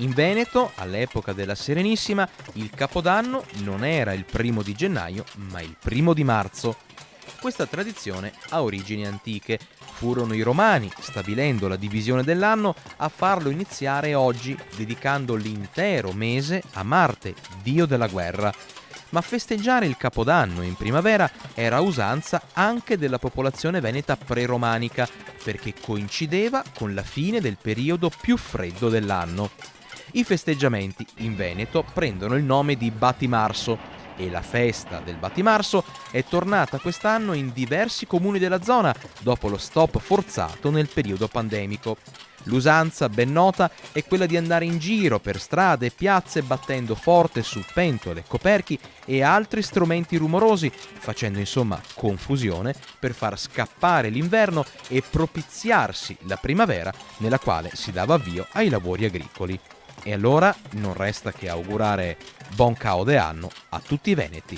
In Veneto, all'epoca della Serenissima, il Capodanno non era il 1° di gennaio, ma il 1° di marzo. Questa tradizione ha origini antiche. Furono i Romani, stabilendo la divisione dell'anno, a farlo iniziare oggi, dedicando l'intero mese a Marte, dio della guerra. Ma festeggiare il Capodanno in primavera era usanza anche della popolazione veneta preromanica, perché coincideva con la fine del periodo più freddo dell'anno. I festeggiamenti in Veneto prendono il nome di Battimarso e la festa del Battimarso è tornata quest'anno in diversi comuni della zona dopo lo stop forzato nel periodo pandemico. L'usanza ben nota è quella di andare in giro per strade e piazze battendo forte su pentole, coperchi e altri strumenti rumorosi, facendo insomma confusione per far scappare l'inverno e propiziarsi la primavera nella quale si dava avvio ai lavori agricoli. E allora non resta che augurare buon caodeanno a tutti i veneti.